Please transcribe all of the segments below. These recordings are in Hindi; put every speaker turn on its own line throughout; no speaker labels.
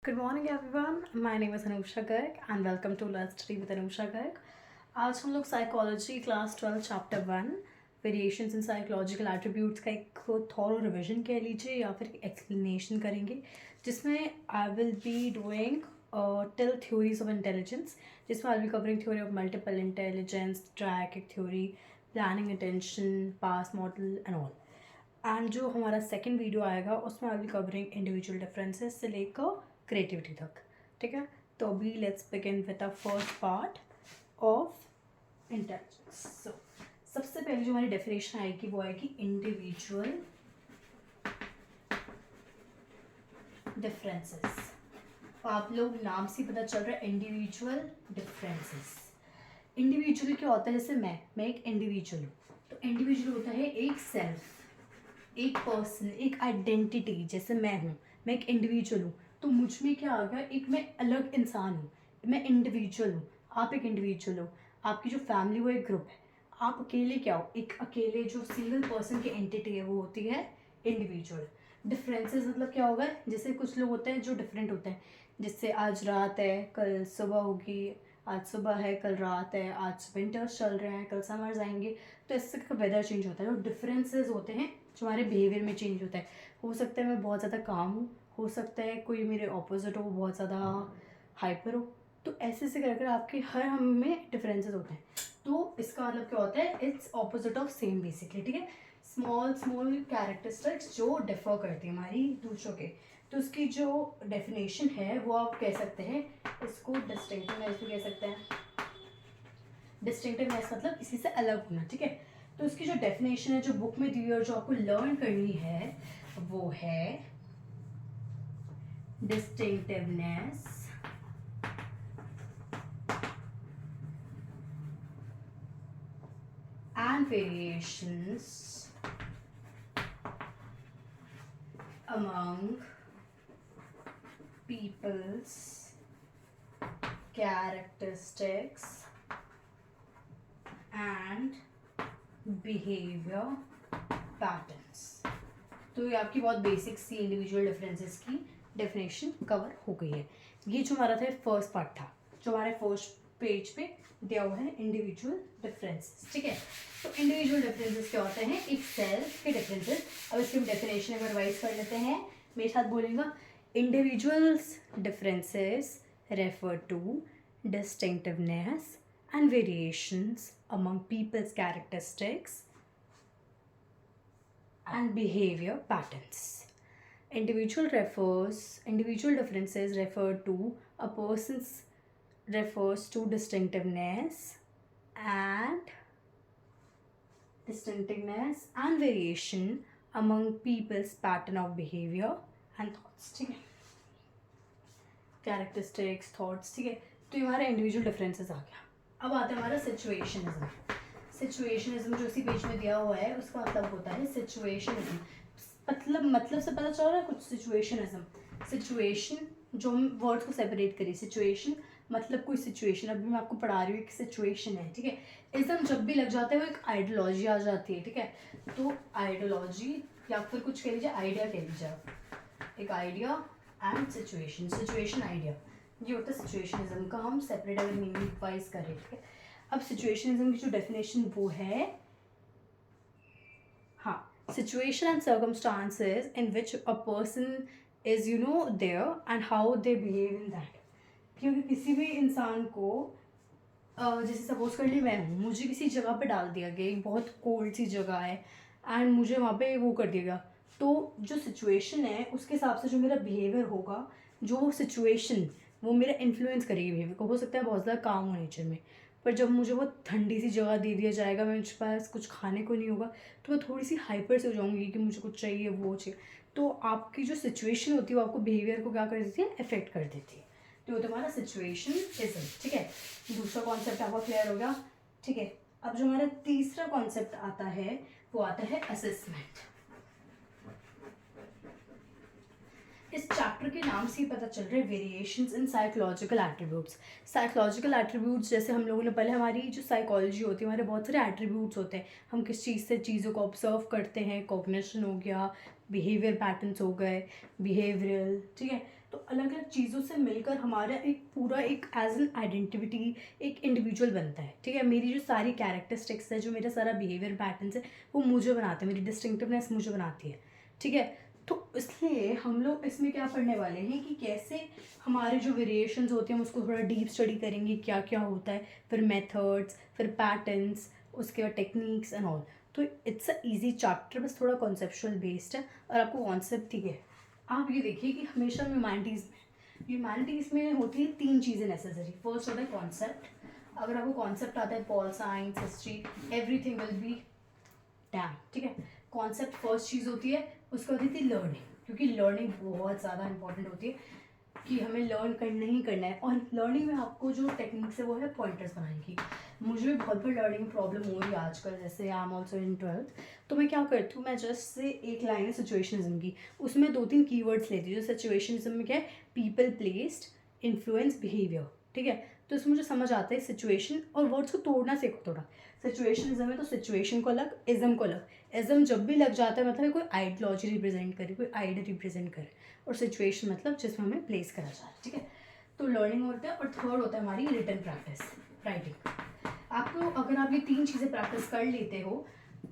Good morning everyone. My name is Anusha Garg and welcome to Let's Study with Anusha Garg. आज हम लोग psychology class 12 chapter 1 variations in psychological attributes का एक थॉरो रिवीजन कह लीजिए या फिर एक्सप्लेनेशन करेंगे, जिसमें I will be doing till theories of intelligence, जिसमें I will covering theory of multiple intelligence, triarchic theory, planning attention, PASS model and all. And जो हमारा सेकेंड वीडियो आएगा उसमें I will covering individual differences से लेकर क्रिएटिविटी तक. ठीक है, तो अभी let's begin with the first part of intelligence. So सबसे पहले जो हमारी डेफिनेशन आएगी वो आएगी इंडिविजुअल डिफरेंसेस. आप लोग नाम से पता चल रहा है इंडिविजुअल डिफरेंसेस. इंडिविजुअल क्या होता है? जैसे मैं एक इंडिविजुअल हूँ, तो इंडिविजुअल होता है एक सेल्फ, एक पर्सन, एक आइडेंटिटी. जैसे मैं हूँ, मैं एक इंडिविजुअल हूँ, तो मुझ में क्या आ गया? एक मैं अलग इंसान हूँ, मैं इंडिविजुअल हूँ. आप एक इंडिविजुअल हो, आपकी जो फैमिली वो एक ग्रुप है. आप अकेले क्या हो? एक अकेले जो सिंगल पर्सन की एंटिटी है वो होती है इंडिविजुअल. डिफरेंसेस मतलब क्या होगा? जैसे कुछ लोग होते हैं जो डिफरेंट होते हैं, जिससे आज रात है कल सुबह होगी, आज सुबह है कल रात है, आज विंटर्स चल रहे हैं कल समर्स आएंगे. तो इससे वेदर चेंज होता है. जो डिफरेंसेस होते हैं जो हमारे बिहेवियर में चेंज होता है. हो सकता है मैं बहुत ज़्यादा काम हूँ, हो सकता है कोई मेरे ऑपोजिट हो, बहुत ज़्यादा हाइपर हो. तो ऐसे ऐसे कर कर आपके हर हम में डिफरेंसेस होते हैं. तो इसका मतलब क्या होता है? It's opposite of same basically. ठीक है, स्मॉल स्मॉल कैरेक्टरिस्टिक्स जो डिफर करती है हमारी दूसरों के. तो उसकी जो डेफिनेशन है वो आप कह सकते हैं, इसको डिस्टिंक्टिवनेस भी कह सकते हैं. डिस्टिंक्टिवनेस मतलब किसी से अलग होना. ठीक है, तो उसकी जो डेफिनेशन है जो बुक में दी हुई और जो आपको लर्न करनी है वो है distinctiveness and variations among people's characteristics and behavior patterns. तो ये आपकी बहुत बेसिक सी इंडिविजुअल डिफरेंसेस की डेफिनेशन कवर हो गई है. ये जो हमारा था फर्स्ट पार्ट था, जो हमारे फर्स्ट पेज पे दिया हुआ है इंडिविजुअल डिफरेंसेस. ठीक है, तो इंडिविजुअल डिफरेंसेस क्या होते हैं? एक सेल्फ के डिफरेंसेस. अब इसकी हम डेफिनेशन एक बार रिवाइज कर लेते हैं. मेरे साथ बोलेगा, individuals differences refer to distinctiveness and variations among peoples characteristics and behavior patterns. Individual differences refer to a person's refers to distinctiveness and variation among people's pattern of behavior and thoughts. ठीक है, कैरेक्टरिस्टिक्स, थॉट्स. ठीक है, तो ये हमारा इंडिविजुअल डिफरेंसेस आ गया. अब आता है हमारा सिचुएशनिज्म. सिचुएशनिज्म जो इसी पेज में दिया हुआ है उसका मतलब होता है सिचुएशनिज्म. मतलब से पता चल रहा है कुछ? सिचुएशन जो हम वर्ड्स को सेपरेट करें. सिचुएशन मतलब कोई सिचुएशन. अभी मैं आपको पढ़ा रही हूँ एक सिचुएशन है. ठीक है, इज्म जब भी लग जाता है वो एक आइडियोलॉजी आ जाती है. ठीक है, तो आइडियोलॉजी या फिर कुछ कह लीजिए, आइडिया कह लीजिए आप. एक आइडिया एंड सिचुएशन आइडिया, ये होता है सिचुएशनिज्म का. हम सेपरेट अगर मीनिंग वाइज करें. ठीक है, अब सिचुएशनिज्म की जो डेफिनेशन वो है, हाँ, situation and circumstances in which a person is there and how they behave in that. क्योंकि किसी भी इंसान को जैसे सपोज कर ली मैं हूँ, मुझे किसी जगह पे डाल दिया गया, एक बहुत कोल्ड सी जगह है एंड मुझे वहाँ पे वो कर दिया गया. तो जो सिचुएशन है उसके हिसाब से जो मेरा बिहेवियर होगा, जो सिचुएशन वो मेरा इन्फ्लुएंस करेगी बिहेवियर को. हो सकता है बहुत ज़्यादा काम हो नेचर में, पर जब मुझे वो ठंडी सी जगह दे दिया जाएगा, मेरे पास कुछ खाने को नहीं होगा, तो मैं थोड़ी सी हाइपर से हो जाऊँगी कि मुझे कुछ चाहिए वो चाहिए. तो आपकी जो सिचुएशन होती है वो आपको बिहेवियर को क्या कर देती है? अफेक्ट कर देती है. तो वो तुम्हारा सिचुएशन इज्म. ठीक है, दूसरा कॉन्सेप्ट आपका क्लियर हो गया. ठीक है, अब जो हमारा तीसरा कॉन्सेप्ट आता है वो आता है असेसमेंट. इस चैप्टर के नाम से ही पता चल रहा है variations in psychological attributes. Psychological attributes जैसे हम लोगों ने पहले, हमारी जो साइकोलॉजी होती है हमारे बहुत सारे एट्रीब्यूट्स होते हैं. हम किस चीज़ से चीज़ों को ऑब्जर्व करते हैं. कॉग्निशन हो गया, बिहेवियर पैटर्न्स हो गए, बिहेवियरल. ठीक है, तो अलग अलग चीज़ों से मिलकर हमारा एक पूरा एक एज एन आइडेंटिटी एक इंडिविजुअल बनता है, ठीक है। मेरी जो सारी कैरेक्टरिस्टिक्स है, जो मेरा सारा बिहेवियर पैटर्न्स है, वो मुझे बनाते हैं, मेरी डिस्टिंक्टिवनेस मुझे बनाती है, ठीक है। तो इसलिए हम लोग इसमें क्या पढ़ने वाले हैं कि कैसे हमारे जो वेरिएशंस होते हैं हम उसको थोड़ा डीप स्टडी करेंगे, क्या क्या होता है, फिर मेथड्स, फिर पैटर्न्स, उसके बाद टेक्निक्स एंड ऑल। तो इट्स अ इजी चैप्टर, बस थोड़ा कॉन्सेप्चुअल बेस्ड है और आपको कॉन्सेप्ट, ठीक है। आप ये देखिए कि हमेशा ह्यूमैनिटीज़ में होती है 3 चीज़ें नेसेसरी। फर्स्ट होता है कॉन्सेप्ट। अगर आपको कॉन्सेप्ट आता है, pol science, history, everything will be dam, ठीक है। कॉन्सेप्ट फर्स्ट चीज़ होती है। उसके बाद होती है लर्निंग, क्योंकि लर्निंग बहुत ज़्यादा इंपॉर्टेंट होती है कि हमें लर्न करना ही करना है। और लर्निंग में आपको जो टेक्निक्स है वो है पॉइंटर्स बनाने की। मुझे भी बहुत बार लर्निंग में प्रॉब्लम हो रही है आजकल, जैसे I am also in 12th। तो मैं क्या करती हूँ, मैं जस्ट से एक लाइन है सिचुएशनिज्म की, उसमें 2-3 कीवर्ड्स लेती हूँ। जो सिचुएशनिज्म में क्या है, पीपल, प्लेस्ड, इन्फ्लुएंस, बिहेवियर, ठीक है। तो इसमें मुझे समझ आता है सिचुएशन और वर्ड्स को तोड़ना सीखो थोड़ा। सिचुएशनिज्म है तो सिचुएशन को अलग, इज्म को अलग। इज्म जब भी लग जाता है मतलब कोई आइडियोलॉजी रिप्रेजेंट करे, कोई आइडिया रिप्रेजेंट करे, और सिचुएशन मतलब जिसमें हमें प्लेस करा जा रहा है, ठीक है। तो लर्निंग होता है। और थर्ड होता है हमारी रिटन प्रैक्टिस, राइटिंग। आपको अगर आप ये 3 चीज़ें प्रैक्टिस कर लेते हो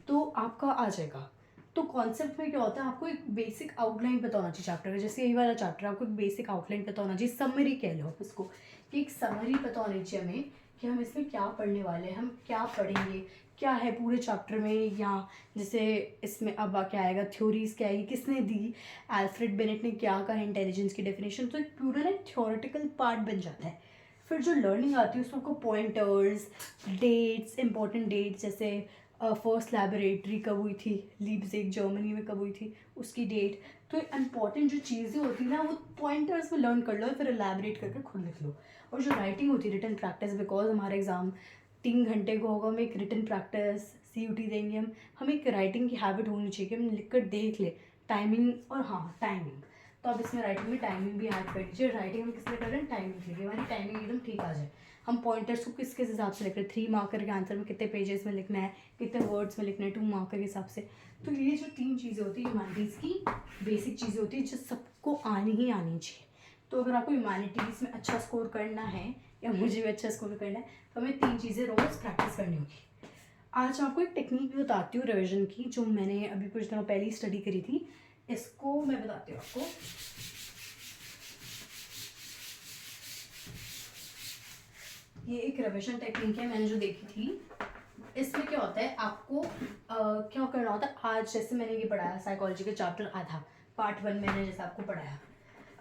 तो आपका आ जाएगा। तो कॉन्सेप्ट में क्या होता है, आपको एक बेसिक आउटलाइन पता होना चाहिए चैप्टर का। जैसे यही वाला चैप्टर है, आपको एक बेसिक आउटलाइन पता होना चाहिए, समरी कह लो आप इसको, कि एक समरी पता होनी चाहिए हमें कि हम इसमें क्या पढ़ने वाले हैं, हम क्या पढ़ेंगे, क्या है पूरे चैप्टर में। या जैसे इसमें अब क्या आएगा, थ्योरीज क्या आएगी, किसने दी, अल्फ्रेड बेनेट ने क्या कहा इंटेलिजेंस की डेफिनेशन। तो एक पूरा ना थ्योरेटिकल पार्ट बन जाता है। फिर जो लर्निंग आती है उसमें आपको पॉइंटर्स, डेट्स, इंपॉर्टेंट डेट्स, जैसे फर्स्ट लैबोरेटरी कब हुई थी, लीप्जिग जर्मनी में कब हुई थी, उसकी डेट। तो इंपॉर्टेंट जो चीज़ें होती है ना वो पॉइंटर्स में लर्न कर लो, फिर एलैबोरेट करके खुद लिख लो। और जो राइटिंग होती है, रिटन प्रैक्टिस, बिकॉज हमारा एग्ज़ाम 3 घंटे को होगा, हम एक रिटन प्रैक्टिस CUT देंगे, हम एक राइटिंग की हैबिट होनी चाहिए कि हम लिख कर देख ले। टाइमिंग, और हाँ टाइमिंग, तो अब इसमें राइटिंग में टाइमिंग भी ऐड कर दीजिए। राइटिंग हम किस लिए कर रहे हैं, टाइमिंग के लिए, हमारी टाइमिंग एकदम ठीक आ जाए। हम पॉइंटर्स को किस किस हिसाब से लिख रहे हैं, 3 मार्कर के आंसर में कितने पेजेस में लिखना है, कितने वर्ड्स में लिखना है, 2 मार्कर के हिसाब से। तो ये जो 3 चीज़ें होती है ह्यूमैनिटीज़ की बेसिक चीज़ें होती है जो सबको आनी ही आनी चाहिए। तो अगर आपको ह्यूमैनिटीज़ में अच्छा स्कोर करना है, या मुझे भी अच्छा स्कोर करना है, तो हमें 3 चीज़ें रोज़ प्रैक्टिस करनी होगी। आज आपको एक टेक्निक भी बताती हूँ रिविजन की, जो मैंने अभी कुछ दिनों पहले ही स्टडी करी थी। इसको मैं बताती हूँ आपको। ये एक रिविजन टेक्निक है, मैंने जो देखी थी। इसमें क्या होता है, आपको क्या करना होता है। आज जैसे मैंने ये पढ़ाया साइकोलॉजी का चैप्टर आधा, पार्ट 1 मैंने जैसे आपको पढ़ाया,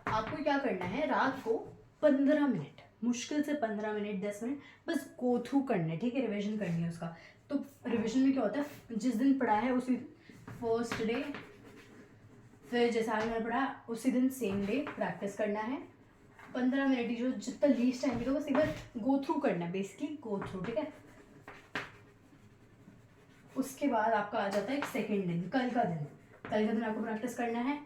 आपको क्या करना है, रात को 15 मिनट, मुश्किल से 15 मिनट 10 मिनट बस गो थ्रू करना है, ठीक है। रिविजन करनी है उसका। तो रिविजन में क्या होता है, जिस दिन पढ़ा है उसी फर्स्ट डे, फिर जैसा आज मैंने पढ़ा उसी दिन सेम डे प्रैक्टिस करना है। 15 मिनट ही, जो जितना लीस्ट टाइम मिलेगा बस एक बार गो थ्रू करना है, बेसिकली गो थ्रू, ठीक है। उसके बाद आपका आ जाता है एक सेकेंड दिन, कल का दिन आपको प्रैक्टिस करना है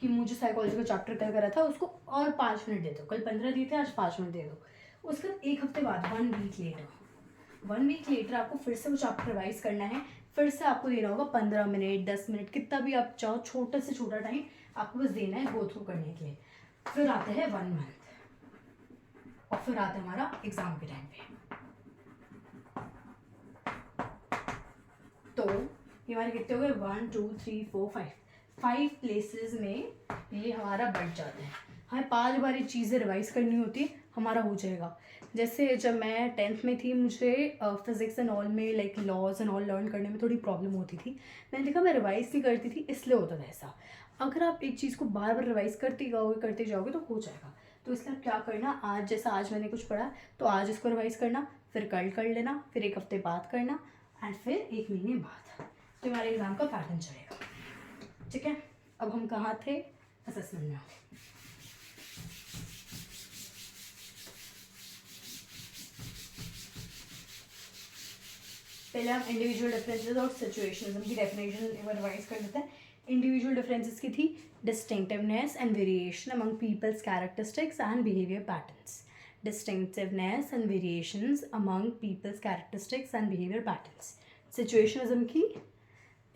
कि मुझे साइकोलॉजी का चैप्टर कल करा था, उसको और 5 मिनट दे दो। कल 15 दिए थे, आज 5 मिनट दे दो। उसके बाद एक हफ्ते बाद 1 वीक लेटर आपको फिर से वो चैप्टर रिवाइज करना है। फिर से आपको देना होगा 15 मिनट 10 मिनट, कितना भी आप चाहो, छोटा से छोटा टाइम आपको बस देना है गो थ्रू करने के लिए। फिर आते हैं 1 मंथ, और फिर आता है हमारा एग्जाम के टाइम पे। तो ये हमारे कितने हो गए, 1 2 3 4 5 प्लेसेस में ये हमारा बढ़ जाता है। हमें 5 बार ये चीज़ें रिवाइज करनी होती है, हमारा हो जाएगा। जैसे जब मैं 10th में थी, मुझे फिजिक्स एंड ऑल में like laws and all learn करने में थोड़ी प्रॉब्लम होती थी। मैंने देखा मैं रिवाइज नहीं करती थी, इसलिए होता था ऐसा। अगर आप एक चीज़ को बार बार रिवाइज करते जाओगे तो हो जाएगा। तो इसलिए आप क्या करना, आज जैसा आज मैंने कुछ पढ़ा तो आज इसको रिवाइज करना, फिर कल कर लेना, फिर 1 हफ्ते बाद करना, एंड फिर 1 महीने बाद। तो हमारे एग्ज़ाम का पैटर्न चलेगा, ठीक है। अब हम कहाँ थे, असेसमेंट में। पहले हम इंडिविजुअल डिफरेंसेस और सिचुएशनिज्म की डेफिनेशन एक बार रिवाइज कर लेते हैं। इंडिविजुअल डिफरेंसेस की थी distinctiveness and variation among peoples characteristics and behaviour patterns. Distinctiveness and variations among people's characteristics and behavior patterns. Situationism की,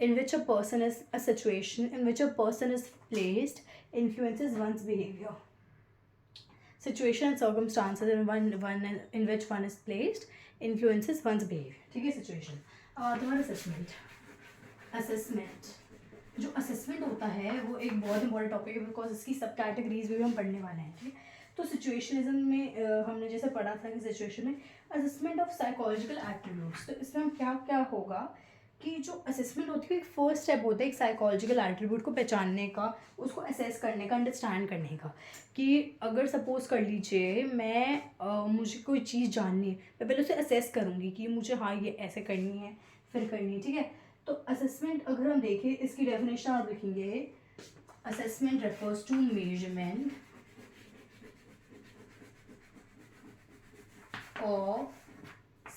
in which a person is a situation in which a person is placed influences one's behavior. Situation and circumstances in which one is placed influences one's behaviour, ठीक है। सिचुएशन। तुम्हारा असेसमेंट जो असेसमेंट होता है वो एक बहुत इंपॉर्टेंट टॉपिक है, बिकॉज इसकी सब कैटेगरीज भी हम पढ़ने वाले हैं, ठीक है। तो सिचुएशनिज्म में हमने जैसे पढ़ा था कि सिचुएशन में असेसमेंट ऑफ साइकोलॉजिकल एट्रीब्यूट्स, तो इसमें हम क्या क्या होगा कि जो असेसमेंट होती है एक फर्स्ट स्टेप होता है एक साइकोलॉजिकल एट्रीब्यूट को पहचानने का, उसको असेस करने का, अंडरस्टैंड करने का। कि अगर सपोज कर लीजिए मुझे कोई चीज़ जाननी है, मैं पहले उसे असेस करूँगी कि मुझे हाँ ये ऐसे करनी है, फिर करनी है, ठीक है। तो असेसमेंट अगर हम देखें, इसकी डेफिनेशन आप लिखेंगे, assessment refers to measurement of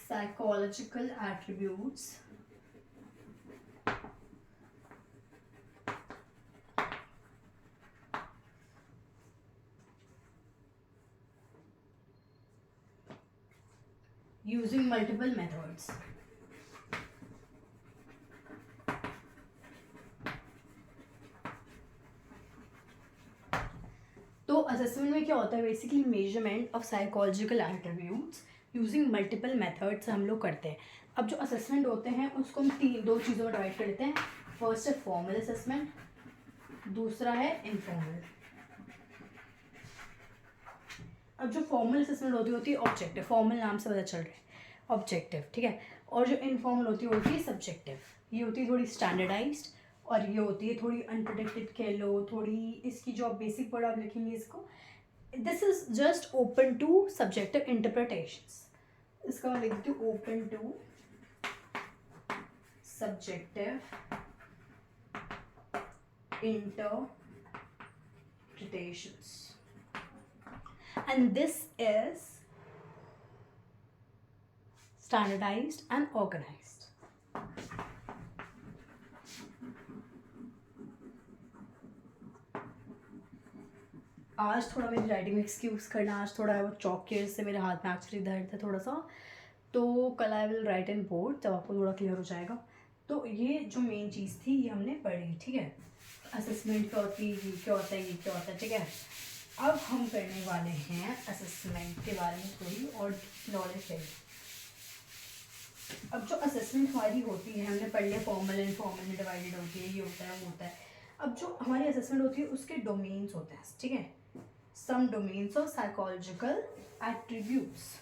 psychological attributes using multiple methods. तो असेसमेंट में क्या होता है, basically measurement of psychological attributes using multiple methods हम लोग करते हैं। अब जो असेसमेंट होते हैं उसको हम दो चीज़ों में डिवाइड कर लेते हैं। फर्स्ट है फॉर्मल असेसमेंट, दूसरा है इनफॉर्मल। अब जो फॉर्मल असेसमेंट होती है ऑब्जेक्टिव, फॉर्मल नाम से पता चल रहा है ऑब्जेक्टिव, ठीक है। और जो इनफॉर्मल होती है सब्जेक्टिव। ये होती है थोड़ी स्टैंडर्डाइज्ड, और ये होती है थोड़ी अनप्रेडिक्टेड कह लो, थोड़ी इसकी जो बेसिक वर्ड आप लिखेंगे इसको, this is just open to subjective interpretations. इसका मैं लिख देती हूँ open to subjective interpretations, and this is standardized and organized. आज थोड़ा मेरी राइटिंग में एक्सक्यूज़ करना, आज थोड़ा वो चौक के से मेरे हाथ में एक्चुअली दर्द है थोड़ा सा, तो कल I will write in board, तब आपको थोड़ा क्लियर हो जाएगा। तो ये जो मेन चीज़ थी ये हमने पढ़ी, ठीक है। असेसमेंट क्या होती है, ये क्या होता है, ये क्या होता है, ठीक है। अब हम करने वाले हैं असेसमेंट के बारे में थोड़ी और नॉलेज है। अब जो असेसमेंट हमारी होती है, हमने पढ़ लिया फॉर्मल इनफॉर्मल में डिवाइडेड होती है, ये होता है वो होता है। अब जो हमारी असेसमेंट होती है उसके डोमेन्स होते हैं, ठीक है। सम डोमेन्स ऑफ साइकोलॉजिकल एट्रीब्यूट्स।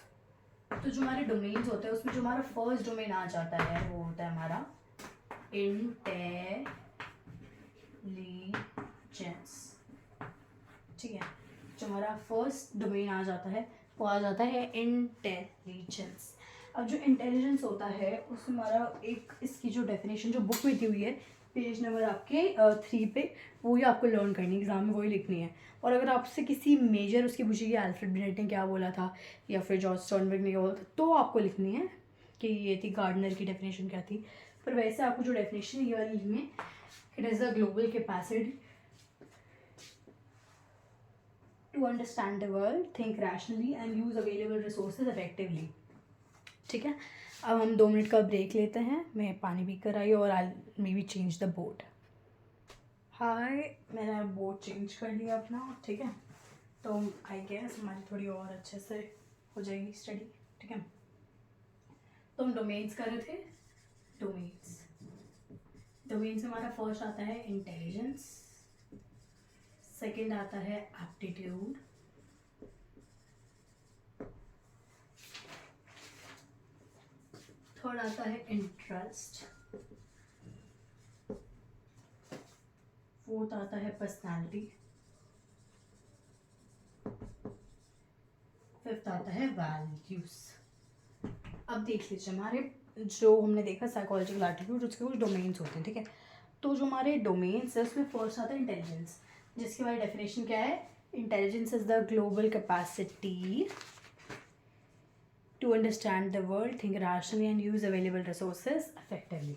तो जो हमारे डोमेन्स होते हैं उसमें जो हमारा फर्स्ट डोमेन आ जाता है वो होता है हमारा इंटेलिजेंस, ठीक है। जो हमारा फर्स्ट डोमेन आ जाता है वो आ जाता है इंटेलिजेंस। अब जो इंटेलिजेंस होता है उसमें हमारा एक इसकी जो डेफिनेशन जो बुक में दी हुई है पेज नंबर आपके 3 पे, वही आपको लर्न करनी है, एग्जाम में वही लिखनी है। और अगर आपसे किसी मेजर उसकी पूछेगी अल्फ्रेड बिनेट ने क्या बोला था या फिर जॉर्ज स्टर्नबर्ग ने क्या बोला था, तो आपको लिखनी है कि ये थी गार्डनर की डेफिनेशन क्या थी। पर वैसे आपको जो डेफिनेशन ये वाली लिखनी है, it is the global capacity to understand the world, think rationally and use available resources effectively, ठीक है। अब हम 2 मिनट का ब्रेक लेते हैं, मैं पानी पी कर आई और I may be change the board. Hi, मैंने बोर्ड चेंज कर लिया अपना, ठीक है। तो आई गेस हमारी थोड़ी और अच्छे से हो जाएगी स्टडी, ठीक है। तो हम डोमेन्स कर रहे थे। डोमेन्स में हमारा फर्स्ट आता है इंटेलिजेंस, सेकंड आता है एप्टीट्यूड, थर्ड आता है इंटरेस्ट, फोर्थ आता है पर्सनालिटी, फिफ्थ आता है वैल्यूज। अब देख लीजिए हमारे जो हमने देखा साइकोलॉजिकल एट्रीब्यूट, उसके कुछ डोमेन्स होते हैं, ठीक है। तो जो हमारे डोमेन्स है उसमें फर्स्ट आता है इंटेलिजेंस, जिसकी हमारी डेफिनेशन क्या है, intelligence is the global capacity to understand the world, think rationally and use available resources effectively.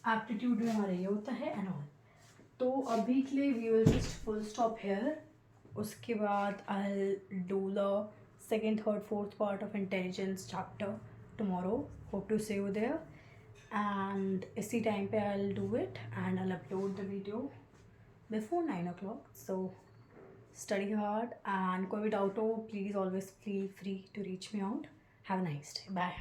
Aptitude में हमारा ये होता है एंड ऑल। तो अभी के लिए we will just full stop here, उसके बाद I will do the second third fourth part of intelligence chapter tomorrow, hope to see you there. And इसी टाइम पे I will do it and I will upload the video before 9 o'clock, so study hard, and कोई भी डाउट हो please always feel free to reach me out. Have a nice day. Bye.